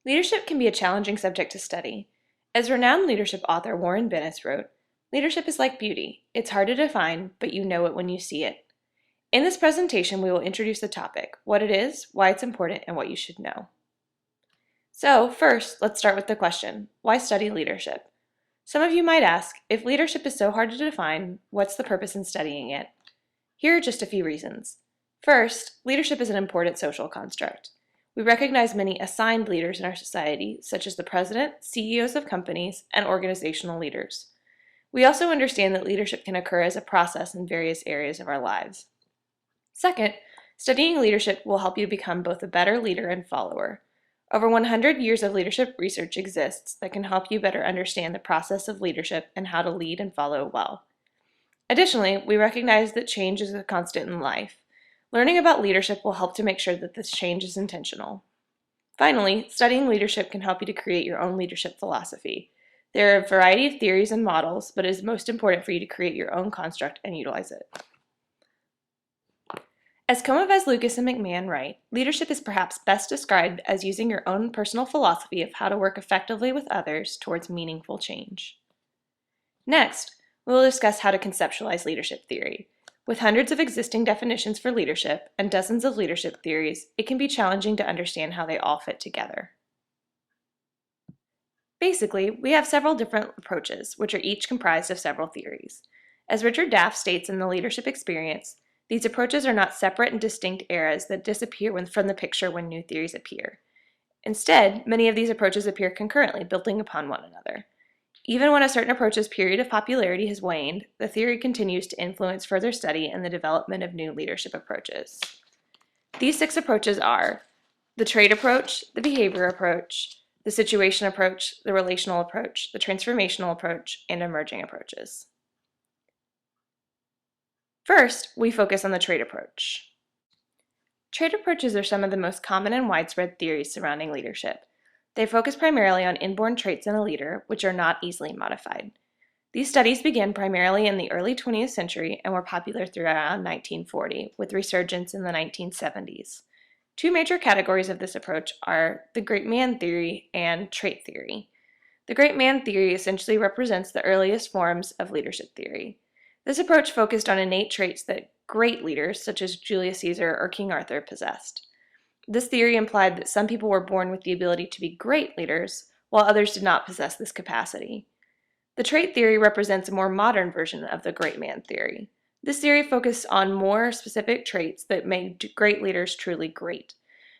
Leadership can be a challenging subject to study. As renowned leadership author Warren Bennis wrote, "Leadership is like beauty. It's hard to define, but you know it when you see it." In this presentation, we will introduce the topic, what it is, why it's important, and what you should know. So, first, let's start with the question, why study leadership? Some of you might ask, if leadership is so hard to define, what's the purpose in studying it? Here are just a few reasons. First, leadership is an important social construct. We recognize many assigned leaders in our society, such as the president, CEOs of companies, and organizational leaders. We also understand that leadership can occur as a process in various areas of our lives. Second, studying leadership will help you become both a better leader and follower. Over 100 years of leadership research exists that can help you better understand the process of leadership and how to lead and follow well. Additionally, we recognize that change is a constant in life. Learning about leadership will help to make sure that this change is intentional. Finally, studying leadership can help you to create your own leadership philosophy. There are a variety of theories and models, but it is most important for you to create your own construct and utilize it. As Comavez, Lucas, and McMahon write, leadership is perhaps best described as using your own personal philosophy of how to work effectively with others towards meaningful change. Next, we will discuss how to conceptualize leadership theory. With hundreds of existing definitions for leadership and dozens of leadership theories, it can be challenging to understand how they all fit together. Basically, we have several different approaches, which are each comprised of several theories. As Richard Daff states in The Leadership Experience, these approaches are not separate and distinct eras that disappear from the picture when new theories appear. Instead, many of these approaches appear concurrently, building upon one another. Even when a certain approach's period of popularity has waned, the theory continues to influence further study and the development of new leadership approaches. These 6 approaches are the trait approach, the behavior approach, the situation approach, the relational approach, the transformational approach, and emerging approaches. First, we focus on the trait approach. Trait approaches are some of the most common and widespread theories surrounding leadership. They focus primarily on inborn traits in a leader, which are not easily modified. These studies began primarily in the early 20th century and were popular through around 1940, with resurgence in the 1970s. 2 major categories of this approach are the great man theory and trait theory. The great man theory essentially represents the earliest forms of leadership theory. This approach focused on innate traits that great leaders, such as Julius Caesar or King Arthur, possessed. This theory implied that some people were born with the ability to be great leaders, while others did not possess this capacity. The trait theory represents a more modern version of the great man theory. This theory focused on more specific traits that made great leaders truly great.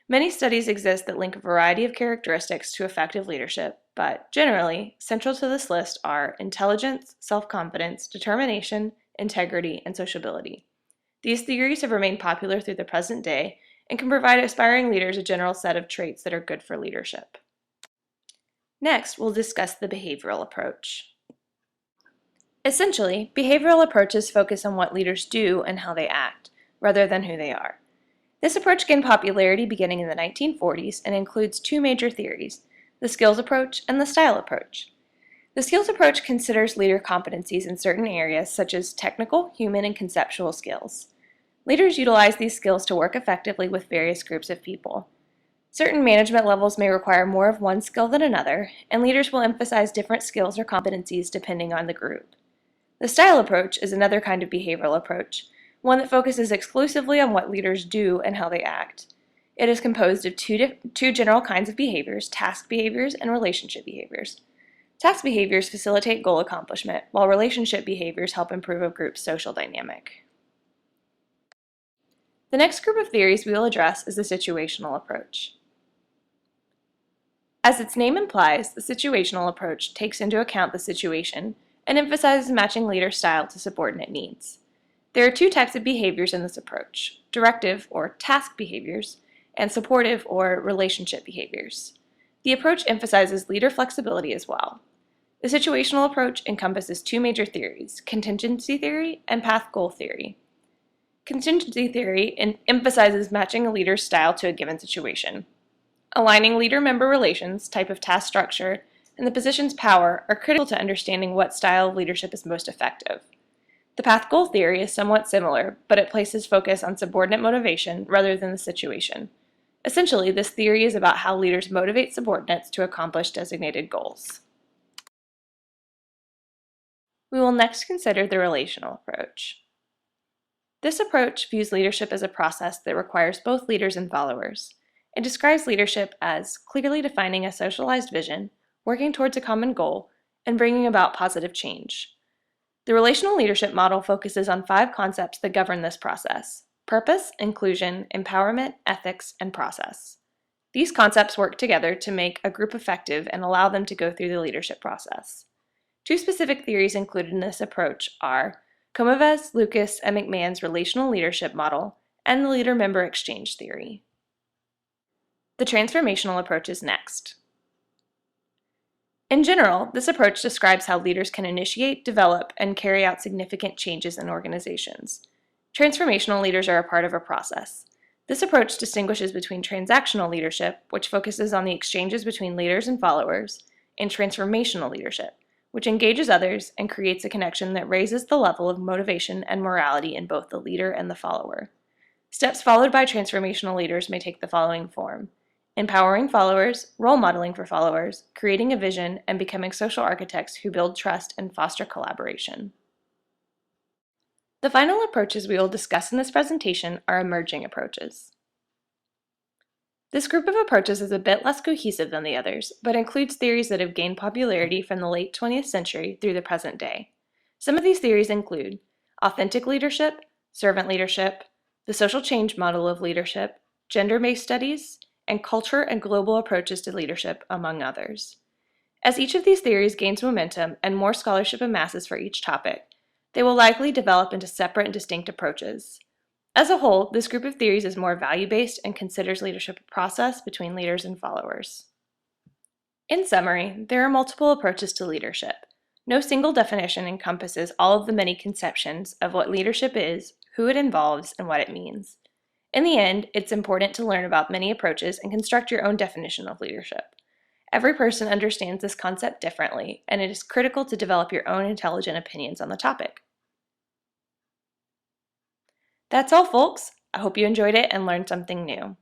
Many studies exist that link a variety of characteristics to effective leadership, but generally, central to this list are intelligence, self-confidence, determination, integrity, and sociability. These theories have remained popular through the present day and can provide aspiring leaders a general set of traits that are good for leadership. Next, we'll discuss the behavioral approach. Essentially, behavioral approaches focus on what leaders do and how they act, rather than who they are. This approach gained popularity beginning in the 1940s and includes 2 major theories, the skills approach and the style approach. The skills approach considers leader competencies in certain areas such as technical, human, and conceptual skills. Leaders utilize these skills to work effectively with various groups of people. Certain management levels may require more of one skill than another, and leaders will emphasize different skills or competencies depending on the group. The style approach is another kind of behavioral approach, one that focuses exclusively on what leaders do and how they act. It is composed of two general kinds of behaviors, task behaviors and relationship behaviors. Task behaviors facilitate goal accomplishment, while relationship behaviors help improve a group's social dynamic. The next group of theories we will address is the situational approach. As its name implies, the situational approach takes into account the situation and emphasizes matching leader style to subordinate needs. There are 2 types of behaviors in this approach, directive or task behaviors, and supportive or relationship behaviors. The approach emphasizes leader flexibility as well. The situational approach encompasses 2 major theories, contingency theory and path goal theory. Contingency theory emphasizes matching a leader's style to a given situation. Aligning leader-member relations, type of task structure, and the position's power are critical to understanding what style of leadership is most effective. The path goal theory is somewhat similar, but it places focus on subordinate motivation rather than the situation. Essentially, this theory is about how leaders motivate subordinates to accomplish designated goals. We will next consider the relational approach. This approach views leadership as a process that requires both leaders and followers. It describes leadership as clearly defining a socialized vision, working towards a common goal, and bringing about positive change. The relational leadership model focuses on 5 concepts that govern this process: purpose, inclusion, empowerment, ethics, and process. These concepts work together to make a group effective and allow them to go through the leadership process. 2 specific theories included in this approach are Comavez, Lucas, and McMahon's relational leadership model, and the leader-member exchange theory. The transformational approach is next. In general, this approach describes how leaders can initiate, develop, and carry out significant changes in organizations. Transformational leaders are a part of a process. This approach distinguishes between transactional leadership, which focuses on the exchanges between leaders and followers, and transformational leadership, which engages others and creates a connection that raises the level of motivation and morality in both the leader and the follower. Steps followed by transformational leaders may take the following form: empowering followers, role modeling for followers, creating a vision, and becoming social architects who build trust and foster collaboration. The final approaches we will discuss in this presentation are emerging approaches. This group of approaches is a bit less cohesive than the others, but includes theories that have gained popularity from the late 20th century through the present day. Some of these theories include authentic leadership, servant leadership, the social change model of leadership, gender-based studies, and culture and global approaches to leadership, among others. As each of these theories gains momentum and more scholarship amasses for each topic, they will likely develop into separate and distinct approaches. As a whole, this group of theories is more value-based and considers leadership a process between leaders and followers. In summary, there are multiple approaches to leadership. No single definition encompasses all of the many conceptions of what leadership is, who it involves, and what it means. In the end, it's important to learn about many approaches and construct your own definition of leadership. Every person understands this concept differently, and it is critical to develop your own intelligent opinions on the topic. That's all, folks. I hope you enjoyed it and learned something new.